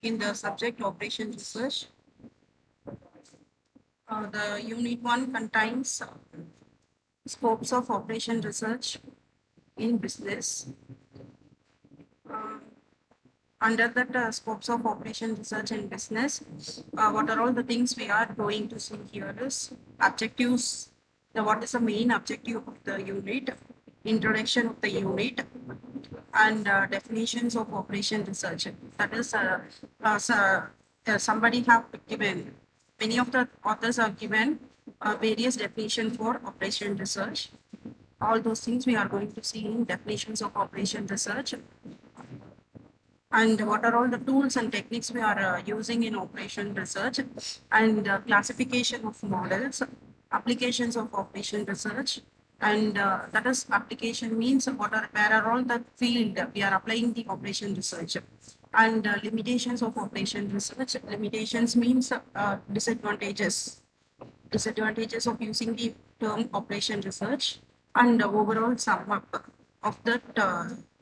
in the subject operation research. The unit 1 contains scopes of operation research in business. Uh, Under that scopes of operation research in business, what are all the things we are going to see here is objectives. What is the main objective of the unit, introduction of the unit, and definitions of operation research. That is, somebody have given, many of the authors have given various definitions for operation research. All those things we are going to see in definitions of operation research, and what are all the tools and techniques we are using in operation research, and classification of models, applications of operation research, and that is application means where are all the field we are applying the operation research, and limitations of operation research. Limitations means disadvantages of using the term operation research, and the overall sum up of that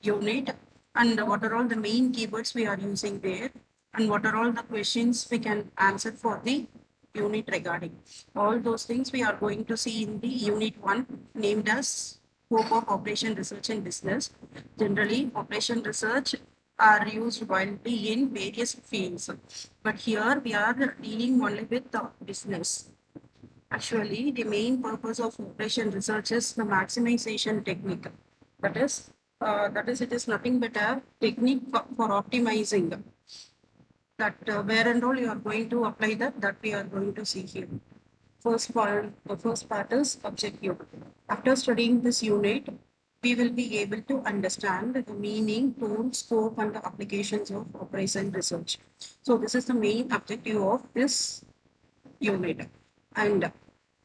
unit, and what are all the main keywords we are using there, and what are all the questions we can answer for the unit regarding. All those things we are going to see in the unit 1, named as scope of operation research in business. Generally, operation research are used widely in various fields, but here we are dealing only with the business. Actually, the main purpose of operation research is the maximization technique. That is, it is nothing but a technique for optimizing that where and all you are going to apply that we are going to see here. The first part is objective. After studying this unit, we will be able to understand the meaning, tool, scope, and the applications of operation research. So this is the main objective of this unit. And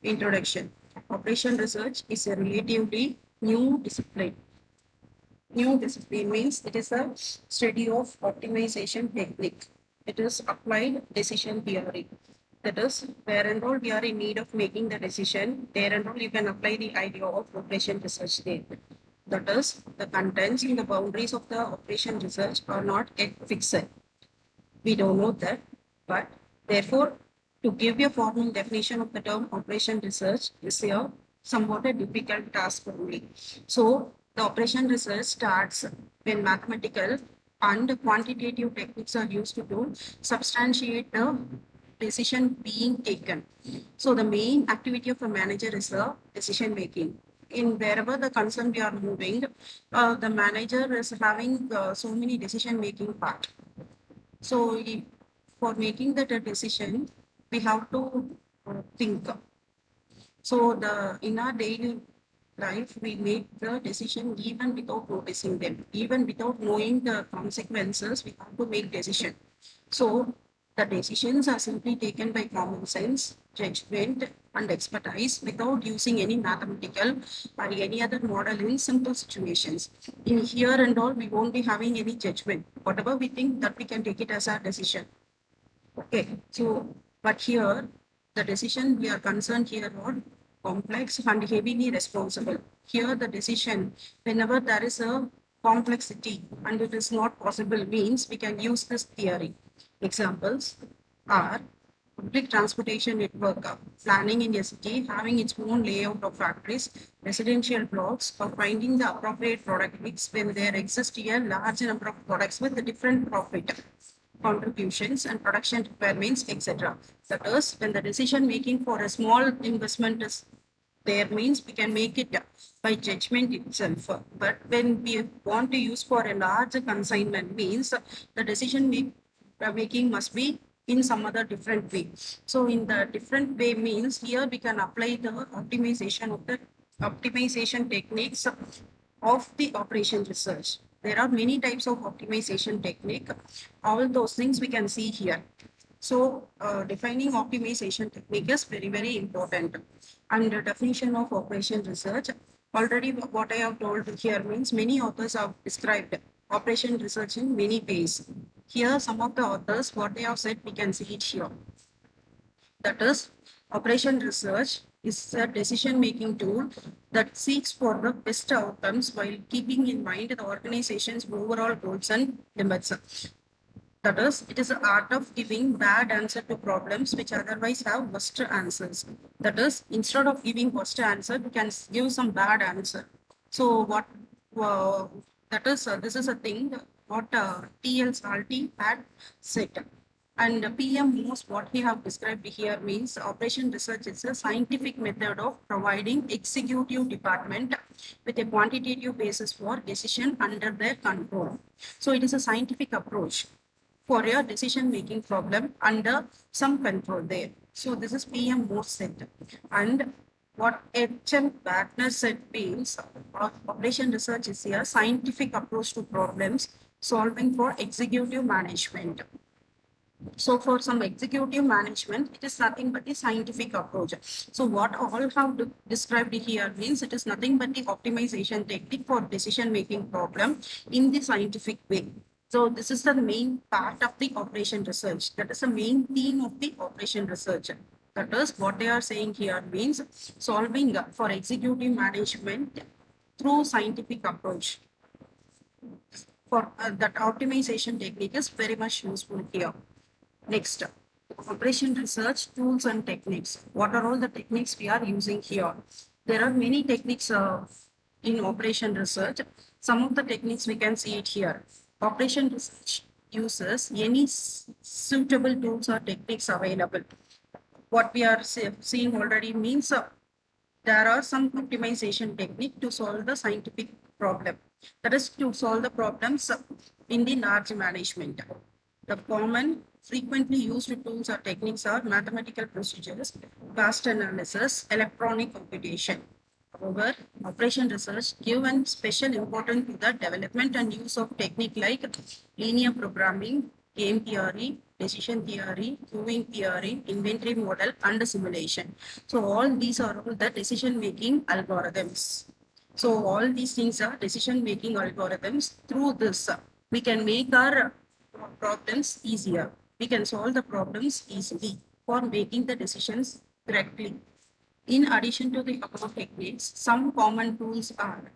introduction. Operation research is a relatively new discipline. New discipline means it is a study of optimization technique. It is applied decision theory. That is, where and all we are in need of making the decision, there and all you can apply the idea of operation research there. That is, the contents and the boundaries of the operation research are not yet fixed. We don't know that, but therefore, to give a formal definition of the term operation research is a somewhat a difficult task only. So, the operation research starts when mathematical and quantitative techniques are used to substantiate the decision being taken. So, the main activity of a manager is the decision making. In wherever the concern we are moving, the manager is having so many decision making part. So for making that a decision, we have to think. So in our daily life, we make the decision even without noticing them, even without knowing the consequences. We have to make decision. So the decisions are simply taken by common sense, judgment, and expertise without using any mathematical or any other model in simple situations. In here and all, we won't be having any judgment. Whatever we think, that we can take it as our decision. Okay, so but here the decision we are concerned here are complex and heavily responsible. Here the decision, whenever there is a complexity and it is not possible, means we can use this theory. Examples are public transportation network, planning in a city, having its own layout of factories, residential blocks, or finding the appropriate product mix when there exists a large number of products with a different profit contributions and production requirements, etc. That is, when the decision making for a small investment is there, means we can make it by judgment itself. But when we want to use for a large consignment, means the making must be in some other different way. So in the different way means here we can apply the optimization techniques of the operation research. There are many types of optimization technique. All those things we can see here. So defining optimization technique is very, very important. And the definition of operation research, already what I have told here means many authors have described operation research in many ways. Here, some of the authors, what they have said, we can see it here. That is, operation research is a decision-making tool that seeks for the best outcomes while keeping in mind the organization's overall goals and limits. That is, it is the art of giving bad answer to problems which otherwise have worst answers. That is, instead of giving worst answer, we can give some bad answer. So what uh, that is, this is a thing what TL Salty had said. And PM most what we have described here means operation research is a scientific method of providing executive department with a quantitative basis for decision under their control. So it is a scientific approach for your decision making problem under some control there. So this is PM Morse said. And what H.M. Wagner said means operation research is a scientific approach to problems solving for executive management. So for some executive management, it is nothing but the scientific approach. So what all have described here means it is nothing but the optimization technique for decision making problem in the scientific way. So this is the main part of the operation research. That is the main theme of the operation research. That is what they are saying here means solving for executive management through scientific approach. For that optimization technique is very much useful here. Next, operation research tools and techniques. What are all the techniques we are using here? There are many techniques in operation research. Some of the techniques we can see it here. Operation research uses any suitable tools or techniques available. What we are seeing already means there are some optimization technique to solve the scientific problem. That is to solve the problems in the large management. The common frequently used tools or techniques are mathematical procedures, cost analysis, electronic computation. However, operation research given special importance to the development and use of technique like linear programming, game theory, decision theory, queuing theory, inventory model, and simulation. So all these are all the decision making algorithms. So all these things are decision making algorithms. Through this, we can make our problems easier. We can solve the problems easily for making the decisions correctly. In addition to the above techniques, some common tools are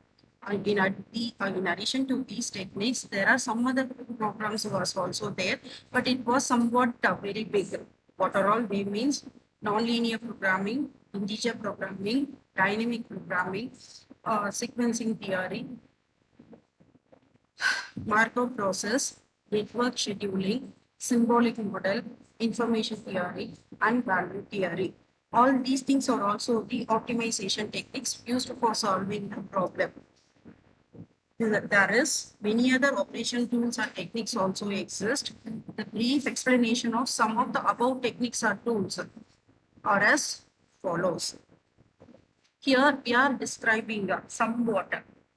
in addition to these techniques, there are some other programs was also there, but it was somewhat very big. What are all they means? Non-linear programming, integer programming, dynamic programming, sequencing theory, Markov process, network scheduling, symbolic model, information theory, and value theory. All these things are also the optimization techniques used for solving the problem. There is many other operation tools and techniques also exist. The brief explanation of some of the above techniques or tools are as follows. Here we are describing somewhat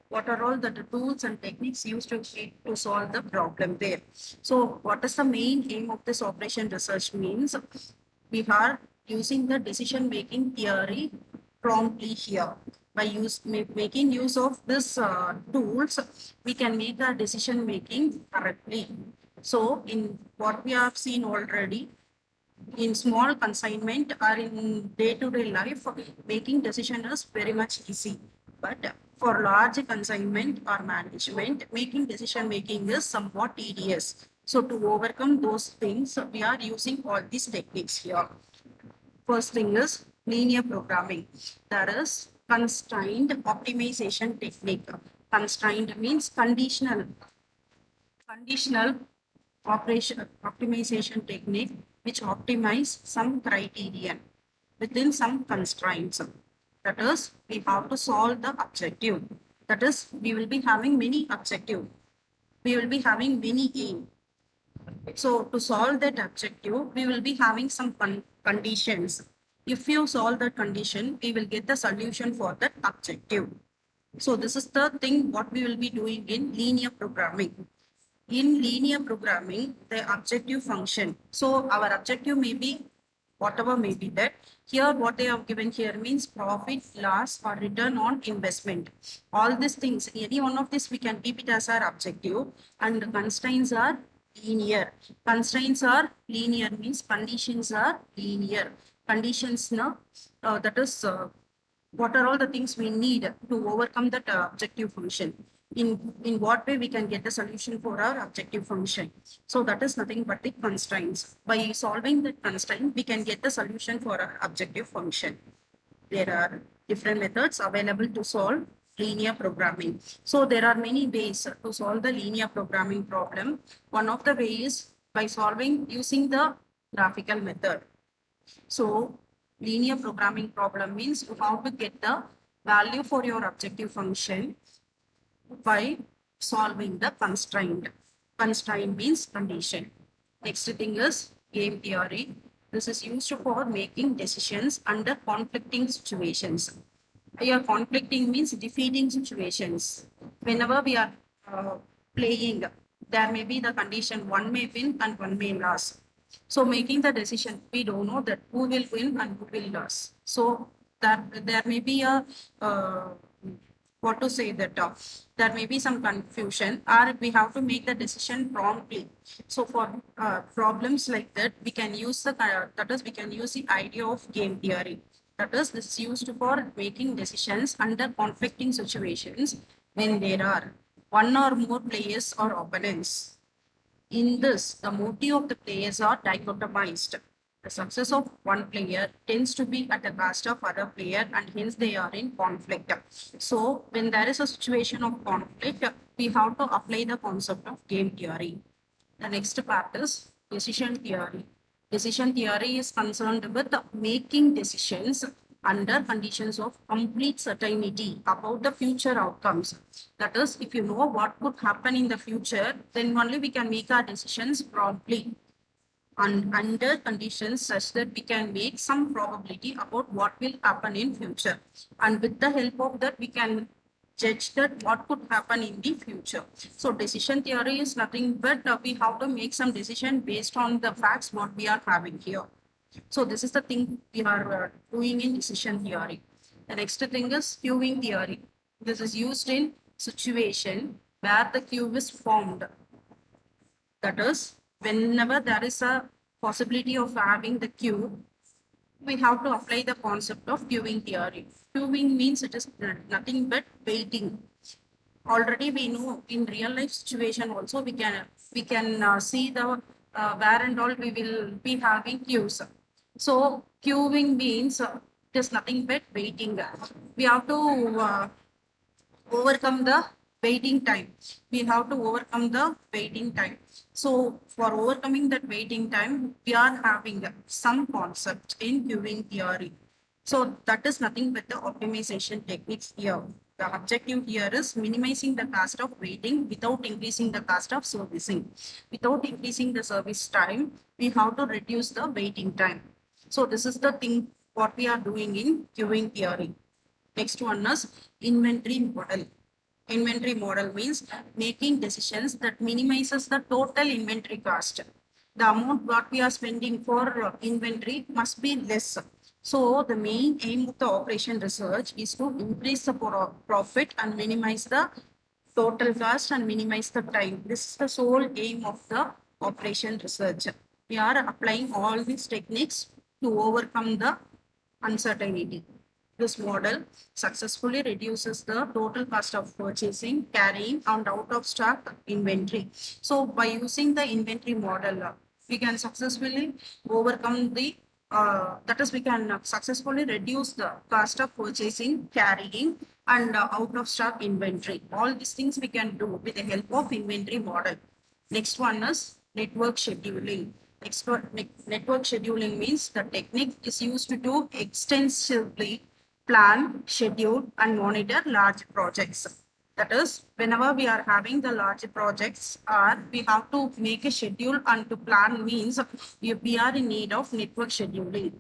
what are all the tools and techniques used to solve the problem there. So what is the main aim of this operation research means we are using the decision making theory promptly here. By making use of this tools, we can make our decision making correctly. So in what we have seen already, in small consignment or in day-to-day life, making decision is very much easy. But for large consignment or management, making decision making is somewhat tedious. So to overcome those things, we are using all these techniques here. First thing is linear programming. There is constrained optimization technique. Constrained means conditional operation optimization technique which optimize some criterion within some constraints. That is, we have to solve the objective. That is, we will be having many objective. We will be having many aim. So to solve that objective, we will be having some conditions. If you solve that condition, we will get the solution for that objective. So this is the thing what we will be doing in linear programming. In linear programming, the objective function. So our objective may be whatever may be that. Here, what they have given here means profit, loss, or return on investment. All these things, any one of this we can keep it as our objective, and the constraints are linear. Constraints are linear means conditions are linear. Conditions now, that is what are all the things we need to overcome that objective function. in what way we can get the solution for our objective function. So that is nothing but the constraints. By solving the constraint, we can get the solution for our objective function. There are different methods available to solve linear programming. So there are many ways to solve the linear programming problem. One of the ways is by solving using the graphical method. So linear programming problem means how to get the value for your objective function by solving the constraint. Constraint means condition. Next thing is game theory. This is used for making decisions under conflicting situations. Here conflicting means defeating situations. Whenever we are playing, there may be the condition one may win and one may lose. So making the decision, we don't know that who will win and who will lose. So that there may be a what to say that there may be some confusion, or we have to make the decision promptly. So for problems like that, we can use the that is we can use the idea of game theory. That is, this is used for making decisions under conflicting situations when there are one or more players or opponents. In this, the motive of the players are dichotomized. The success of one player tends to be at the cost of other player, and hence they are in conflict. So when there is a situation of conflict, we have to apply the concept of game theory. The next part is decision theory. Decision theory is concerned with making decisions under conditions of complete certainty about the future outcomes. That is, if you know what could happen in the future, then only we can make our decisions promptly and under conditions such that we can make some probability about what will happen in future. And with the help of that, we can judge that what could happen in the future. So decision theory is nothing but we have to make some decision based on the facts what we are having here. So this is the thing we are doing in decision theory. The next thing is queuing theory. This is used in situation where the queue is formed. That is, whenever there is a possibility of having the queue, we have to apply the concept of queuing theory. Queuing means it is nothing but waiting. Already we know in real life situation also we can see the where and all we will be having queues. So queuing means it is nothing but waiting. We have to overcome the waiting time. We have to overcome the waiting time. So for overcoming that waiting time, we are having some concept in queuing theory. So that is nothing but the optimization techniques here. The objective here is minimizing the cost of waiting without increasing the cost of servicing. Without increasing the service time, we have to reduce the waiting time. So this is the thing what we are doing in queuing theory. Next one is inventory model. Inventory model means making decisions that minimizes the total inventory cost. The amount what we are spending for inventory must be less. So the main aim of the operation research is to increase the profit and minimize the total cost and minimize the time. This is the sole aim of the operation research. We are applying all these techniques to overcome the uncertainty. This model successfully reduces the total cost of purchasing, carrying, and out of stock inventory. So by using the inventory model, we can successfully overcome the that is, we can successfully reduce the cost of purchasing, carrying, and out of stock inventory. All these things we can do with the help of inventory model. Next one is network scheduling. Network scheduling means the technique is used to extensively plan, schedule, and monitor large projects. That is, whenever we are having the large projects, or we have to make a schedule and to plan means we are in need of network scheduling.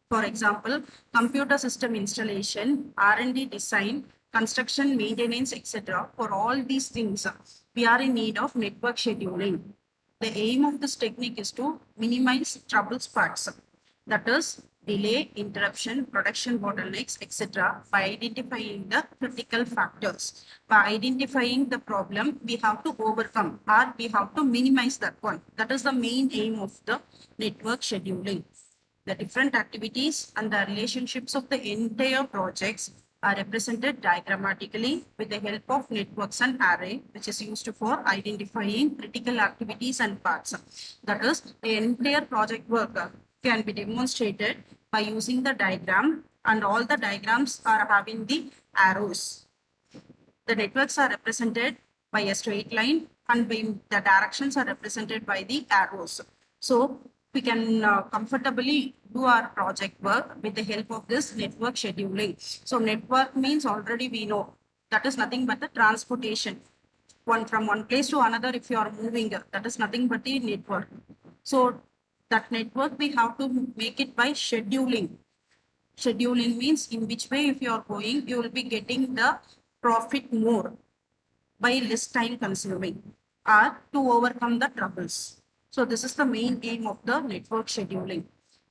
For example, computer system installation, R&D design, construction, maintenance, etc. For all these things, we are in need of network scheduling. The aim of this technique is to minimize trouble spots. That is, delay, interruption, production bottlenecks, etc. by identifying the critical factors. By identifying the problem, we have to overcome or we have to minimize that one. That is the main aim of the network scheduling. The different activities and the relationships of the entire projects are represented diagrammatically with the help of networks and array, which is used for identifying critical activities and paths. That is, the entire project work can be demonstrated by using the diagram, and all the diagrams are having the arrows. The networks are represented by a straight line, and the directions are represented by the arrows. So we can comfortably do our project work with the help of this network scheduling. So network means already we know that is nothing but the transportation. One from one place to another, if you are moving, that is nothing but the network. So that network we have to make it by scheduling. Scheduling means in which way if you are going, you will be getting the profit more by less time consuming or to overcome the troubles. So this is the main aim of the network scheduling.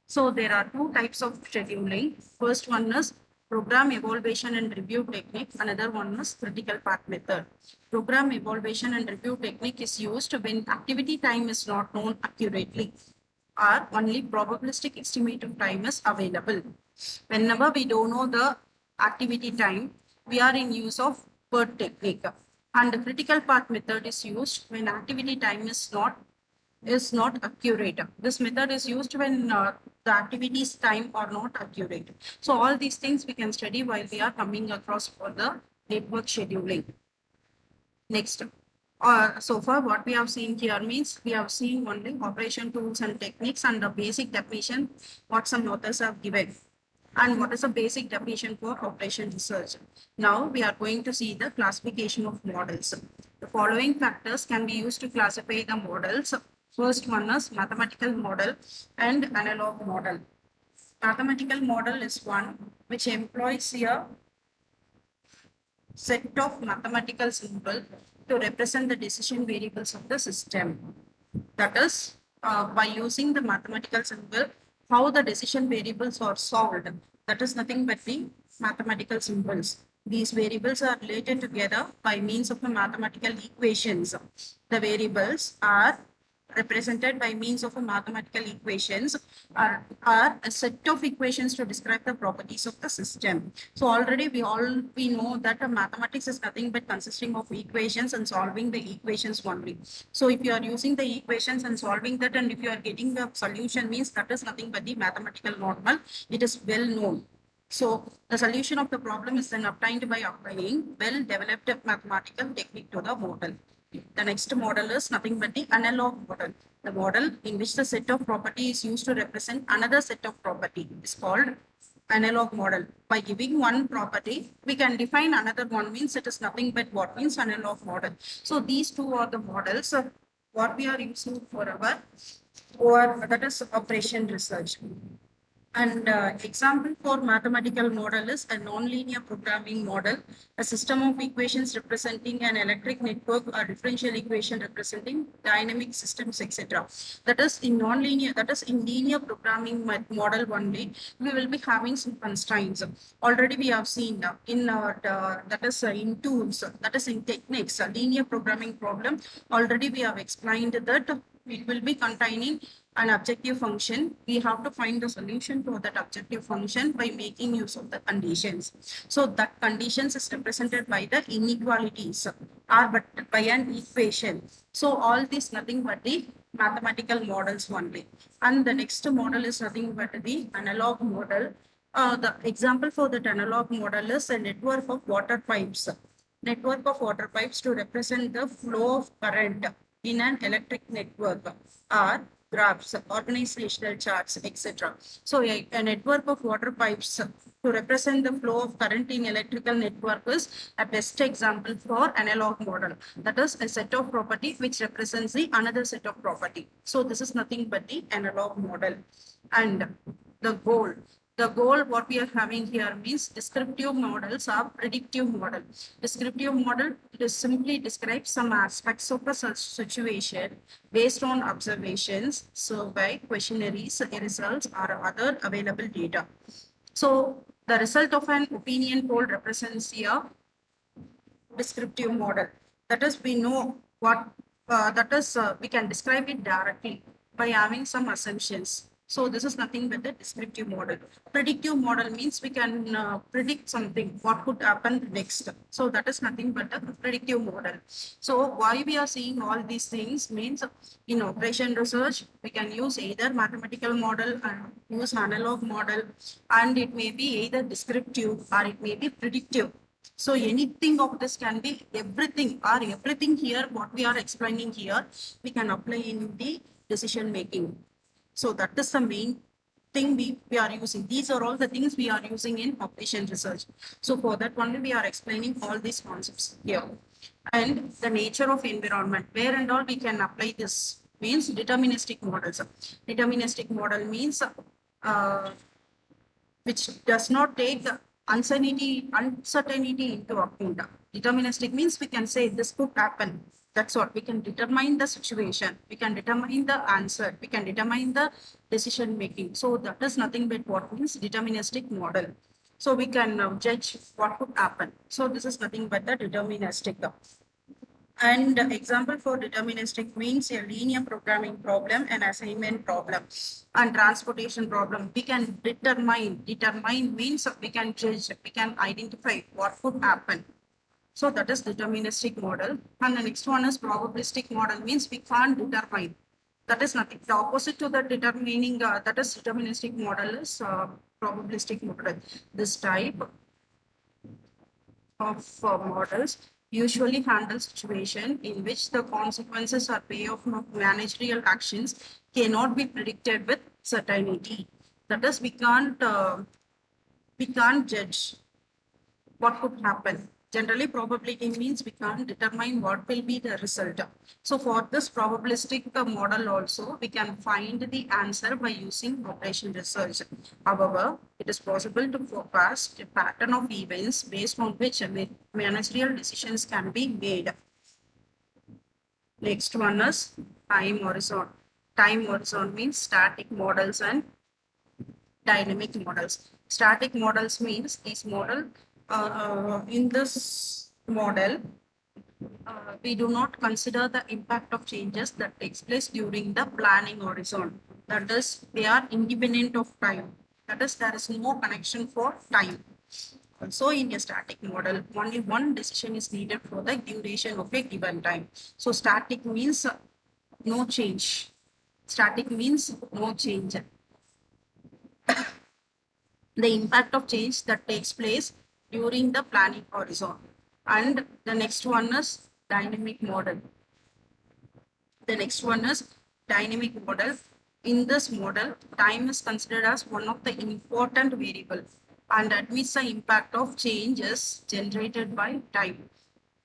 So there are two types of scheduling. First one is program evaluation and review technique. Another one is critical path method. Program evaluation and review technique is used when activity time is not known accurately or only probabilistic estimate of time is available. Whenever we don't know the activity time, we are in use of PERT technique. And the critical path method is used when activity time is not accurate. This method is used when the activities time are not accurate. So all these things we can study while we are coming across for the network scheduling. Next, so far what we have seen here means we have seen only operation tools and techniques and the basic definition what some authors have given. And what is the basic definition for operation research? Now we are going to see the classification of models. The following factors can be used to classify the models. First one is mathematical model and analog model. Mathematical model is one which employs a set of mathematical symbols to represent the decision variables of the system. That is, by using the mathematical symbol, how the decision variables are solved. That is nothing but the mathematical symbols. These variables are related together by means of the mathematical equations. The variables are represented by means of a mathematical equations are a set of equations to describe the properties of the system. So already we know that mathematics is nothing but consisting of equations and solving the equations only. So if you are using the equations and solving that, and if you are getting the solution, means that is nothing but the mathematical normal. It is well known. So the solution of the problem is then obtained by applying well-developed mathematical technique to the model. The next model is nothing but the analog model. The model in which the set of property is used to represent another set of property is called analog model. By giving one property, we can define another one, means it is nothing but what means analog model. So these two are the models of what we are using for our, or that is operation research. And example for mathematical model is a nonlinear programming model, a system of equations representing an electric network or differential equation representing dynamic systems, etc. That is in nonlinear, that is in linear programming model only, we will be having some constraints. Already we have seen in that is in tools, that is in techniques, linear programming problem. Already we have explained that it will be containing an objective function. We have to find the solution to that objective function by making use of the conditions. So that conditions is represented by the inequalities or but by an equation. So all this nothing but the mathematical models only. And the next model is nothing but the analog model. The example for that analog model is a network of water pipes. Network of water pipes to represent the flow of current in an electric network, or graphs, organizational charts, etc. So a network of water pipes to represent the flow of current in electrical network is a best example for analog model. That is a set of property which represents the another set of property. So this is nothing but the analog model. And the goal. The goal what we are having here means descriptive models are predictive model. Descriptive model, it simply describes some aspects of a situation based on observations, survey, questionnaires, results, or other available data. So the result of an opinion poll represents a descriptive model. That is, we know what we can describe it directly by having some assumptions. So this is nothing but the descriptive model. Predictive model means we can predict something, what could happen next. So that is nothing but a predictive model. So why we are seeing all these things means in operation research, we can use either mathematical model and use analog model, and it may be either descriptive or it may be predictive. So anything of this can be everything or everything here, what we are explaining here, we can apply in the decision making. So that is the main thing we are using. These are all the things we are using in population research. So for that only we are explaining all these concepts here. And the nature of environment, where and all we can apply this means deterministic models. Deterministic model means which does not take uncertainty into account. Deterministic means we can say this could happen. That's what we can determine the situation. We can determine the answer. We can determine the decision making. So that is nothing but what means deterministic model. So we can judge what could happen. So this is nothing but the deterministic. And example for deterministic means a linear programming problem, an assignment problem, and transportation problem. We can determine means we can judge, we can identify what could happen. So that is deterministic model. And the next one is probabilistic model means we can't determine. That is nothing. The opposite to the determining, that is deterministic model is probabilistic model. This type of models usually handle situation in which the consequences or payoff of managerial actions cannot be predicted with certainty. That is, we can't judge what could happen. Generally, probability means we can't determine what will be the result. So for this probabilistic model also, we can find the answer by using population research. However, it is possible to forecast a pattern of events based on which managerial decisions can be made. Next one is time horizon. Time horizon means static models and dynamic models. Static models means this model, in this model, we do not consider the impact of changes that takes place during the planning horizon. That is, they are independent of time. That is, there is no connection for time. So in a static model, only one decision is needed for the duration of a given time. So static means no change. Static means no change. The impact of change that takes place during the planning horizon. And the next one is dynamic model. The next one is dynamic model. In this model, time is considered as one of the important variables and admits the impact of changes generated by time.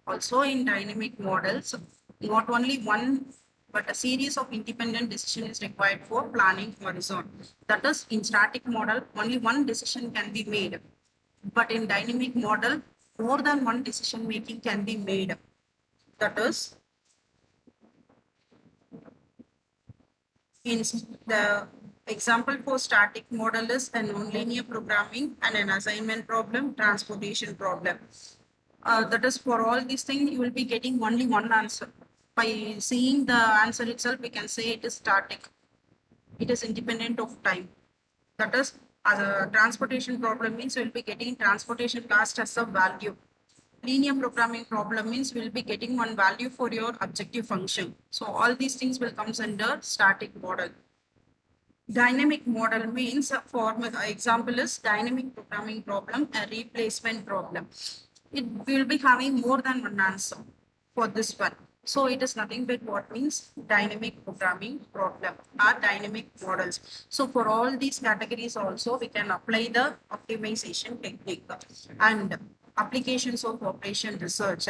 Also in dynamic models, not only one but a series of independent decisions is required for planning horizon. That is, in static model, only one decision can be made. But in dynamic model, more than one decision making can be made. That is, in the example for static model is a nonlinear programming and an assignment problem, transportation problem. That is, for all these things, you will be getting only one answer. By seeing the answer itself, we can say it is static. It is independent of time. That is, as a transportation problem means we will be getting transportation cost as a value. Linear programming problem means we'll be getting one value for your objective function. So all these things will come under static model. Dynamic model means, for example is dynamic programming problem, a replacement problem. It will be having more than one answer for this one. So it is nothing but what means dynamic programming problem or dynamic models. So for all these categories also, we can apply the optimization technique and applications of operation research.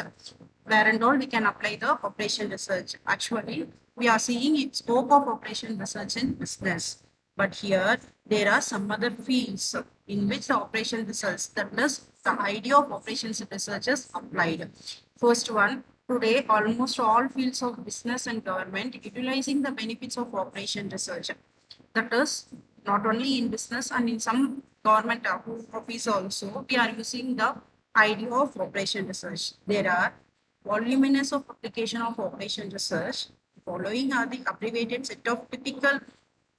Where and all we can apply the operation research. Actually, we are seeing its scope of operation research in business. But here, there are some other fields in which the operation research, that is, the idea of operations research is applied. First one, today, almost all fields of business and government utilizing the benefits of operation research. That is, not only in business and in some government office also, we are using the idea of operation research. There are voluminous of application of operation research. Following are the abbreviated set of typical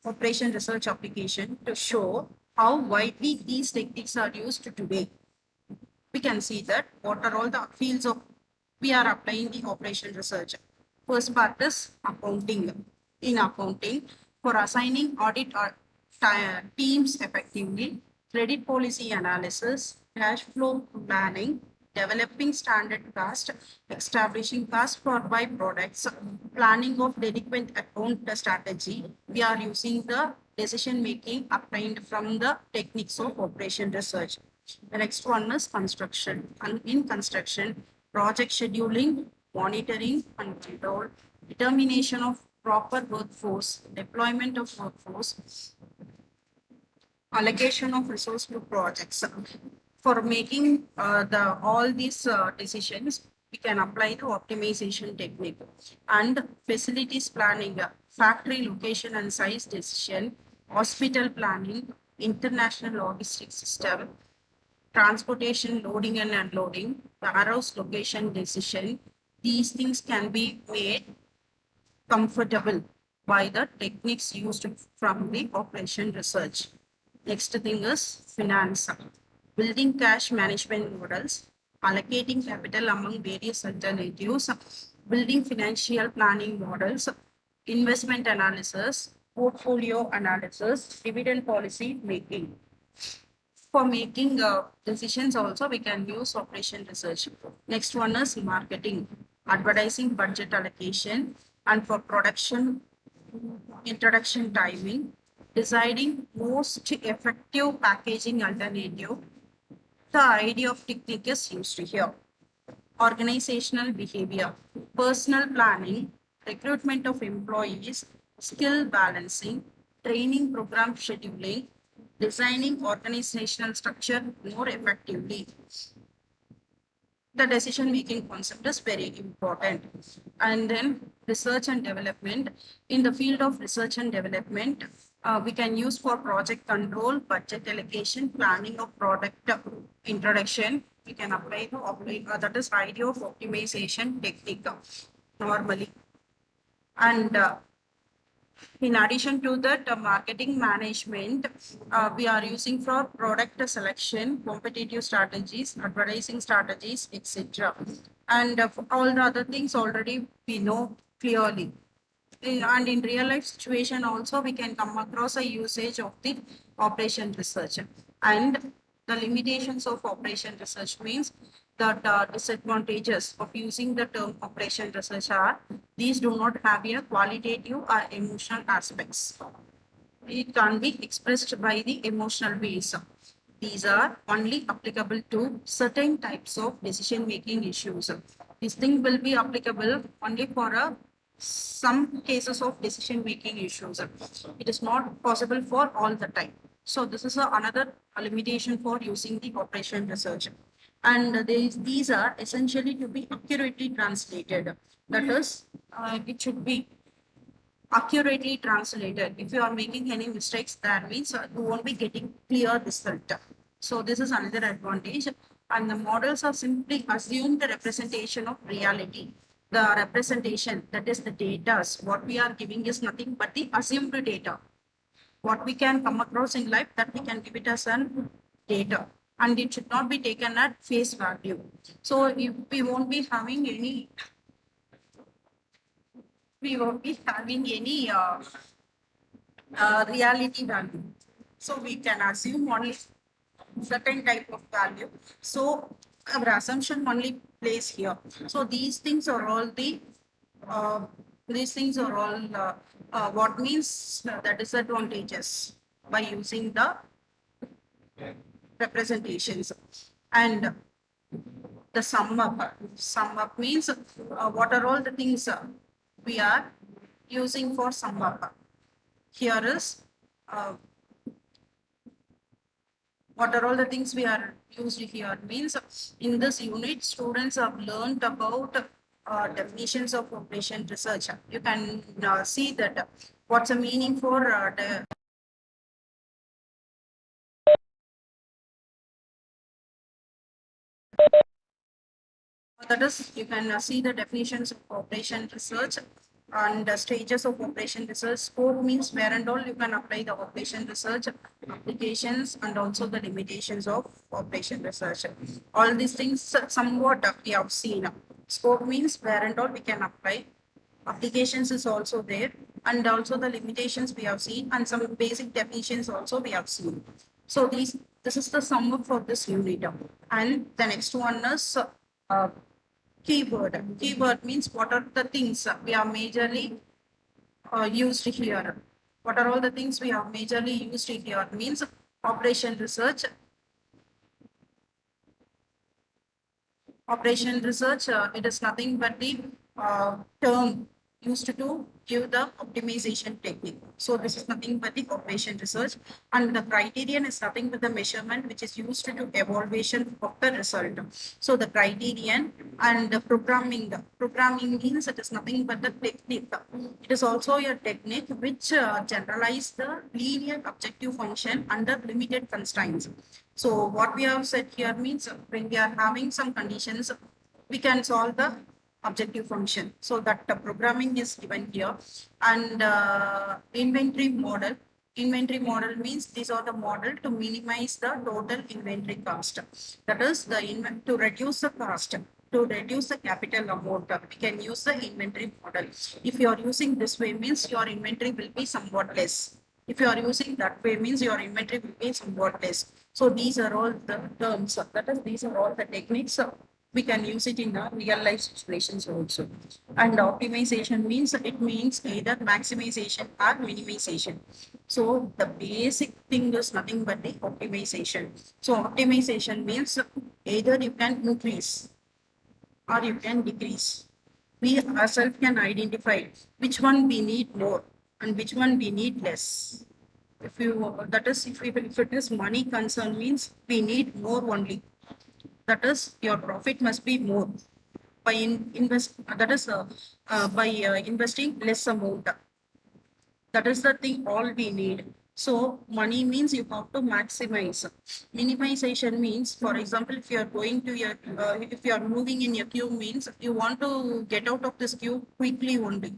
operation research application to show how widely these techniques are used today. We can see that what are all the fields of we are applying the operation research. First part is accounting. In accounting, for assigning audit or teams effectively, credit policy analysis, cash flow planning, developing standard cost, establishing cost for byproducts, planning of delinquent account strategy. We are using the decision making obtained from the techniques of operation research. The next one is construction. And in construction, project scheduling, monitoring and control, determination of proper workforce, deployment of workforce, allocation of resource to projects. For making the all these decisions, we can apply the optimization technique and facilities planning, factory location and size decision, hospital planning, international logistics system, transportation loading and unloading, warehouse location decision. These things can be made comfortable by the techniques used from the operation research. Next thing is finance. Building cash management models, allocating capital among various alternatives, building financial planning models, investment analysis, portfolio analysis, dividend policy making. For making decisions also, we can use operation research. Next one is marketing, advertising budget allocation, and for production, introduction timing, deciding most effective packaging alternative. The idea of technique is used here. Organizational behavior, personal planning, recruitment of employees, skill balancing, training program scheduling, designing organizational structure more effectively. The decision making concept is very important. And then research and development. In the field of research and development, we can use for project control, budget allocation, planning of product introduction. We can apply to apply that is idea of optimization technique normally. And in addition to that, marketing management, we are using for product selection, competitive strategies, advertising strategies, etc. And all the other things already we know clearly. And in real life situation also, we can come across a usage of the operation research. And the limitations of operation research means that disadvantages of using the term operation research are these do not have a qualitative or emotional aspects. It can be expressed by the emotional ways. These are only applicable to certain types of decision making issues. This thing will be applicable only for some cases of decision making issues. It is not possible for all the time. So this is another limitation for using the operation research. And these are essentially to be accurately translated. That is, it should be accurately translated. If you are making any mistakes, that means you won't be getting clear result. So this is another advantage. And the models are simply assumed representation of reality. The representation, that is the data, what we are giving is nothing but the assumed data. What we can come across in life, that we can give it as an data. And it should not be taken at face value. So if we won't be having any reality value. So we can assume only certain type of value. So our assumption only plays here. So these things are all uh, what means the disadvantages by using the representations. And the sum up. Sum up means what are all the things we are using for sum up. Here is what are all the things we are used here means in this unit students have learned about definitions of operation research. You can see that what's the meaning for that is you can see the definitions of operation research And the stages of operation research. Scope means where and all you can apply the operation research applications and also the limitations of operation research. All these things somewhat we have seen. Scope means where and all we can apply. Applications is also there, and also the limitations we have seen, and some basic definitions also we have seen. So this is the sum up for this unit. And the next one is keyword. Keyword means what are the things we are majorly used here. What are all the things we have majorly used here means operation research. Operation research, it is nothing but the term used to give the optimization technique. So this is nothing but the operation research, and the criterion is nothing but the measurement which is used to evaluation of the result. So the criterion and the programming means it is nothing but the technique. It is also a technique which generalize the linear objective function under limited constraints. So what we have said here means when we are having some conditions, we can solve the objective function. So that the programming is given here. And inventory model. Inventory model means these are the model to minimize the total inventory cost. That is the to reduce the cost. To reduce the capital amount, we can use the inventory model. If you are using this way, means your inventory will be somewhat less. If you are using that way, means your inventory will be somewhat less. So these are all the terms. That is, these are all the techniques. We can use it in our real life situations also. And optimization means it means either maximization or minimization. So the basic thing is nothing but the optimization. So optimization means either you can increase or you can decrease. We ourselves can identify which one we need more and which one we need less. If you that is if it is money concern means we need more only. That is your profit must be more by invest that is by investing less amount. That is the thing all we need. So money means you have to maximize. Minimization means, for example, if you are going to your, if you are moving in your queue means you want to get out of this queue quickly only.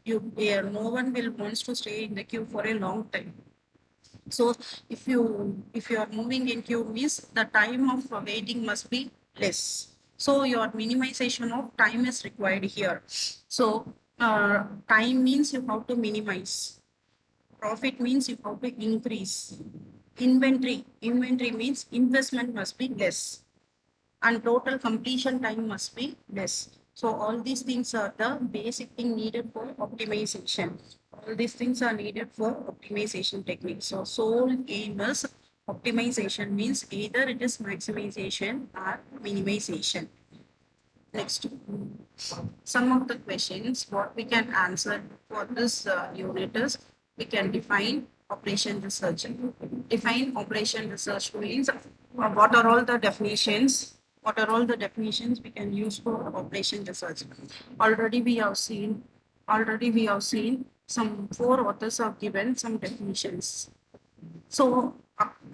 No one will wants to stay in the queue for a long time. So if you are moving in queue means the time of waiting must be less. So your minimization of time is required here. So time means you have to minimize. Profit means you have to increase. Inventory means investment must be less, and total completion time must be less. So all these things are the basic thing needed for optimization. All these things are needed for optimization technique. So sole aim is optimization means either it is maximization or minimization. Next, some of the questions what we can answer for this unit is we can define operation research. Define operation research means what are all the definitions? What are all the definitions we can use for operation research? Already we have seen. Already we have seen some four authors have given some definitions. So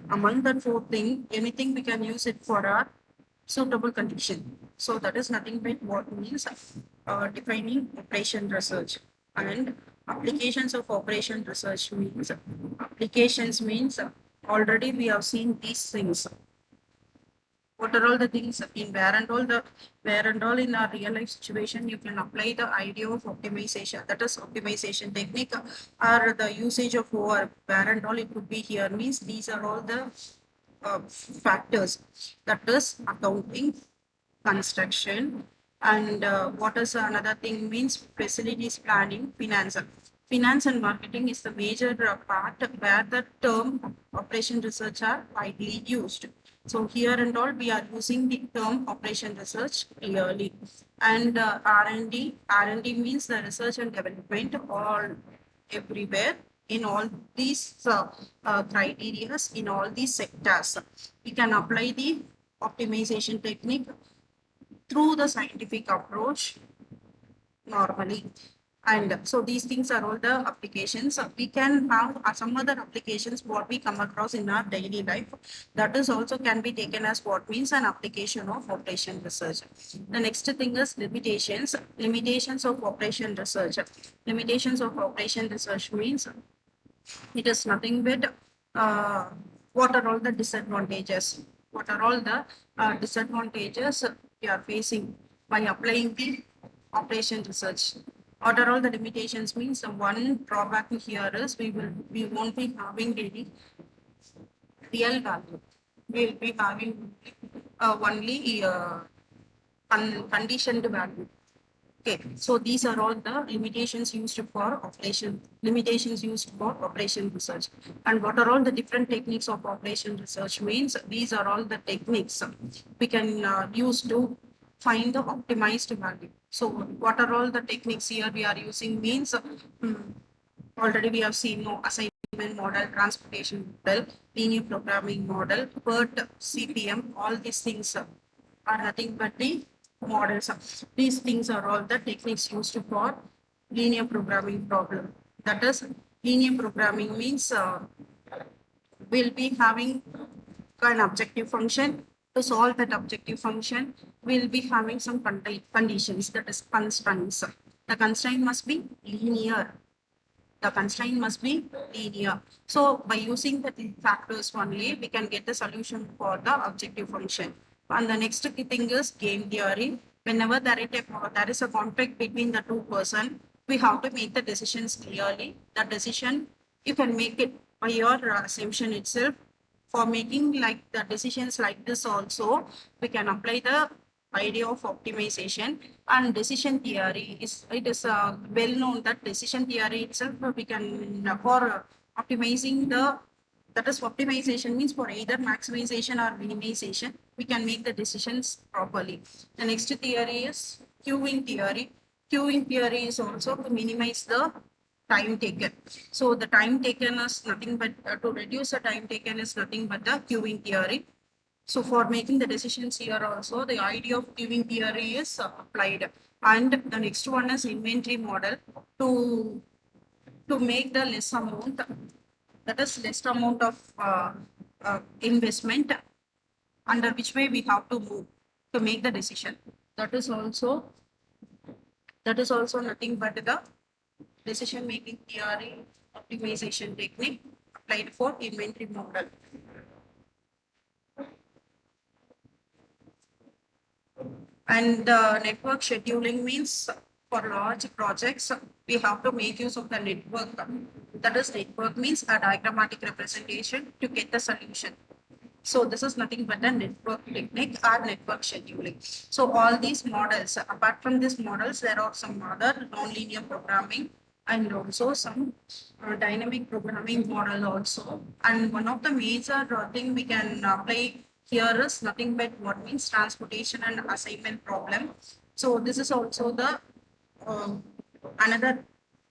among that four thing, anything we can use it for our suitable condition. So that is nothing but what means defining operation research. And applications of operation research means applications means already we have seen these things. What are all the things in where and all in our real life situation you can apply the idea of optimization, that is optimization technique, or the usage of where and all it could be here means these are all the factors, that is accounting, construction, and what is another thing means facilities planning, finance. Finance and marketing is the major part where the term operation research are widely used. So here and all we are using the term operation research clearly. And R&D means the research and development all everywhere in all these criteria in all these sectors. We can apply the optimization technique through the scientific approach normally. And so these things are all the applications. We can have some other applications what we come across in our daily life. That is also can be taken as what means an application of operation research. The next thing is limitations. Limitations of operation research. Limitations of operation research means it is nothing but uh, what are all the disadvantages? What are all the disadvantages we are facing by applying the operation research? What are all the limitations means the one drawback here is we won't be having any real value. We'll be having only conditioned value. Okay, so these are all the limitations used for operation research. And what are all the different techniques of operation research means these are all the techniques we can use to find the optimized value. So what are all the techniques here we are using means already we have seen no assignment model, transportation model, linear programming model, PERT, CPM, all these things are nothing but the models. These things are all the techniques used for linear programming problem. That is, linear programming means we'll be having an objective function. To solve that objective function, we'll be having some conditions, that is constraints. The constraint must be linear. The constraint must be linear. So by using the factors only, we can get the solution for the objective function. And the next thing is game theory. Whenever there is a conflict between the two person, we have to make the decisions clearly. The decision, you can make it by your assumption itself. For making like the decisions like this also, we can apply the idea of optimization and decision theory. It is well known that decision theory itself we can for optimizing the, that is optimization means for either maximization or minimization we can make the decisions properly. The next theory is queuing theory. Queuing theory is also to minimize the time taken. So the time taken is nothing but to reduce the time taken is nothing but the queuing theory. So for making the decisions here also, the idea of queuing theory is applied. And the next one is inventory model to make the less amount, that is less amount of investment under which way we have to move to make the decision. That is also nothing but the decision making theory optimization technique applied for inventory model. And network scheduling means for large projects, we have to make use of the network. That is, network means a diagrammatic representation to get the solution. So this is nothing but a network technique or network scheduling. So all these models, apart from these models, there are some other nonlinear programming and also some dynamic programming model also. And one of the major thing we can apply here is nothing but what means transportation and assignment problem. So this is also the uh, another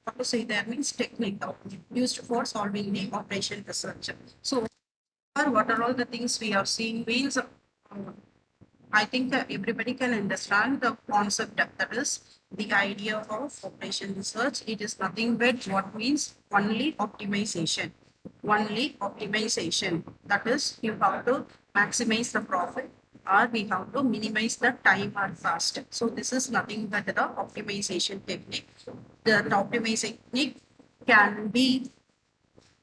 what to say there means technique used for solving the operation research. So what are all the things we have seen means I think everybody can understand the concept that is the idea of operation research. It is nothing but what means only optimization. Only optimization. That is, you have to maximize the profit or we have to minimize the time or cost. So this is nothing but the optimization technique. The optimization technique can be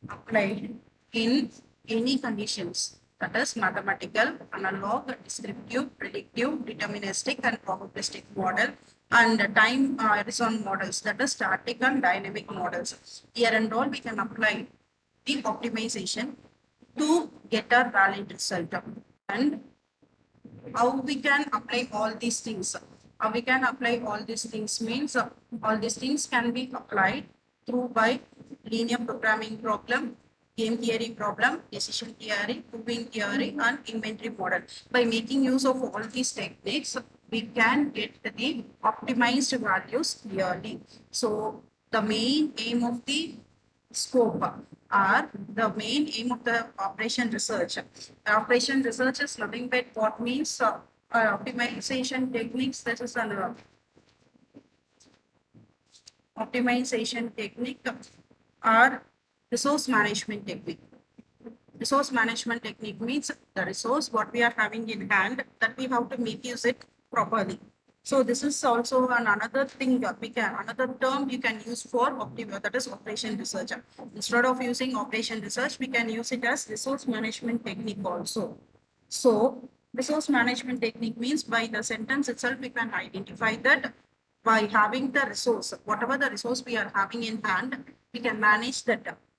applied in any conditions, that is mathematical, analog, descriptive, predictive, deterministic and probabilistic model, and time horizon models, that is static and dynamic models. Here and all we can apply the optimization to get a valid result. And how we can apply all these things? How we can apply all these things means all these things can be applied through by linear programming problem, game theory problem, decision theory, proving theory, and inventory model. By making use of all these techniques, we can get the optimized values clearly. So the main aim of the scope are the main aim of the operation research. Operation research is nothing but what means optimization techniques. This is an optimization technique or resource management technique. Resource management technique means the resource what we are having in hand that we have to make use it properly. So this is also another thing that we can, another term you can use for that is operation research. Instead of using operation research, we can use it as resource management technique also. So resource management technique means by the sentence itself, we can identify that by having the resource, whatever the resource we are having in hand, we can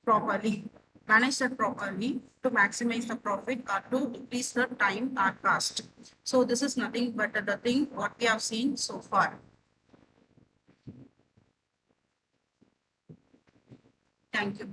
properly, manage that properly to maximize the profit or to increase the time or cost. So this is nothing but the thing what we have seen so far. Thank you.